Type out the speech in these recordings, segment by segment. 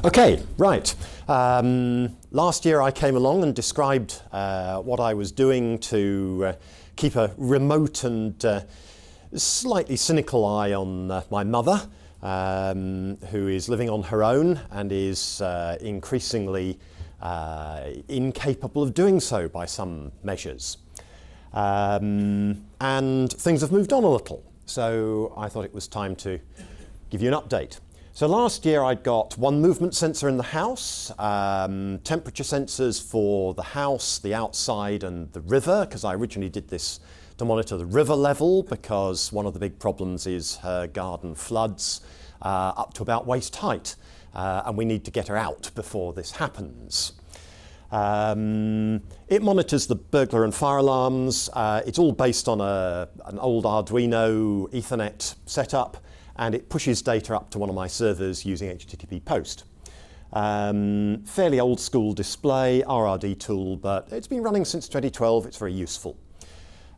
Okay, right. Last year I came along and described what I was doing to keep a remote and slightly cynical eye on my mother, who is living on her own and is increasingly incapable of doing so by some measures. And things have moved on a little, so I thought it was time to give you an update. So last year I'd got one movement sensor in the house, temperature sensors for the house, the outside and the river, because I originally did this to monitor the river level because one of the big problems is her garden floods up to about waist height, and we need to get her out before this happens. It monitors the burglar and fire alarms. It's all based on an old Arduino Ethernet setup, and it pushes data up to one of my servers using HTTP post. Fairly old school display, RRD tool, but it's been running since 2012. It's very useful.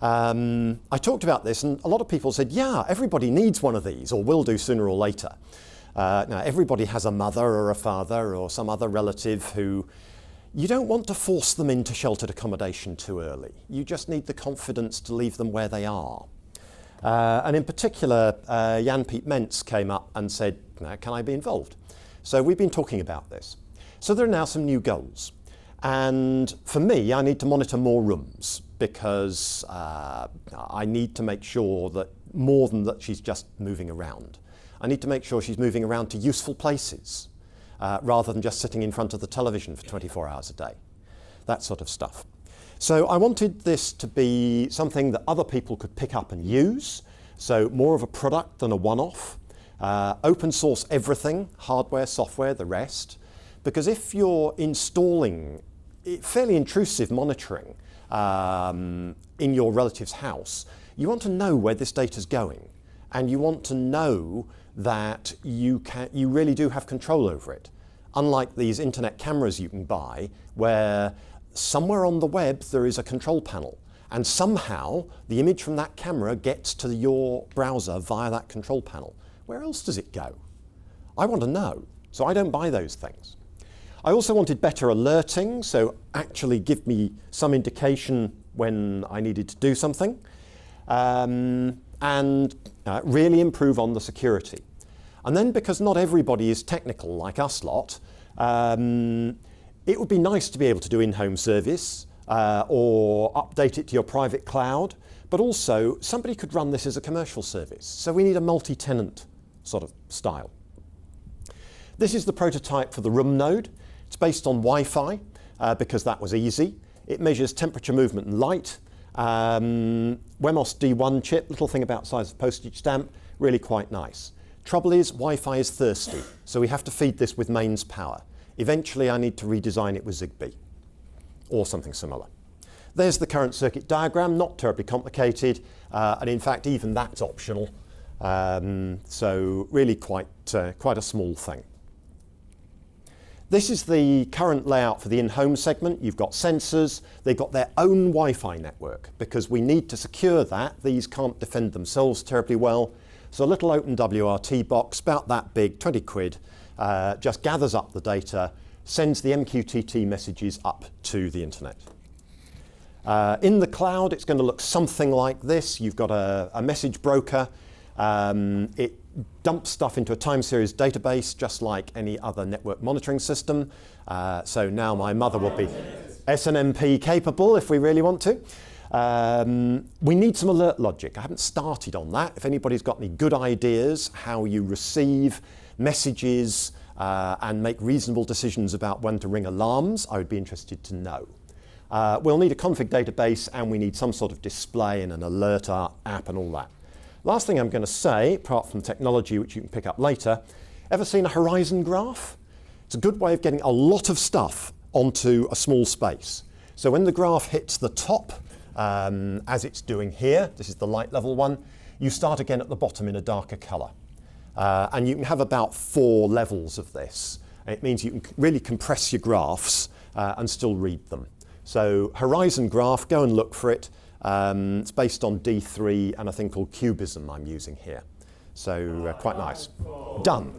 I talked about this and a lot of people said, yeah, everybody needs one of these or will do sooner or later. Now everybody has a mother or a father or some other relative who you don't want to force them into sheltered accommodation too early. You just need the confidence to leave them where they are. And in particular, Jan-Piet Mentz came up and said, can I be involved? So we've been talking about this. So there are now some new goals. And for me, I need to monitor more rooms because I need to make sure that more than that she's just moving around. I need to make sure she's moving around to useful places rather than just sitting in front of the television for 24 hours a day. That sort of stuff. So I wanted this to be something that other people could pick up and use, so more of a product than a one-off. Open source everything, hardware, software, the rest, because if you're installing fairly intrusive monitoring in your relative's house, you want to know where this data's going, and you want to know that you really do have control over it. Unlike these internet cameras you can buy, where somewhere on the web there is a control panel, and somehow the image from that camera gets to your browser via that control panel. Where else does it go? I want to know, so I don't buy those things. I also wanted better alerting, so actually give me some indication when I needed to do something, and really improve on the security. And then, because not everybody is technical like us lot, it would be nice to be able to do in-home service or update it to your private cloud, but also somebody could run this as a commercial service. So we need a multi-tenant sort of style. This is the prototype for the room node. It's based on Wi-Fi because that was easy. It measures temperature, movement and light. Wemos D1 chip, little thing about size of postage stamp, really quite nice. Trouble is, Wi-Fi is thirsty, so we have to feed this with mains power. Eventually I need to redesign it with Zigbee or something similar. There's the current circuit diagram, not terribly complicated, and in fact even that's optional, so really quite a small thing. This is the current layout for the in-home segment. You've got sensors, they've got their own Wi-Fi network because we need to secure that. These can't defend themselves terribly well. So a little open WRT box, about that big, 20 quid, just gathers up the data, sends the MQTT messages up to the internet. In the cloud, it's going to look something like this. You've got a message broker. It dumps stuff into a time series database, just like any other network monitoring system. So now my mother will be SNMP capable if we really want to. We need some alert logic. I haven't started on that. If anybody's got any good ideas how you receive messages and make reasonable decisions about when to ring alarms, I would be interested to know. We'll need a config database and we need some sort of display and an alert app and all that. Last thing I'm going to say, apart from technology which you can pick up later, ever seen a horizon graph? It's a good way of getting a lot of stuff onto a small space. So when the graph hits the top, as it's doing here, this is the light level one, you start again at the bottom in a darker colour. And you can have about 4 levels of this. It means you can really compress your graphs and still read them. So horizon graph, go and look for it. It's based on D3 and a thing called cubism I'm using here. So quite nice. Done.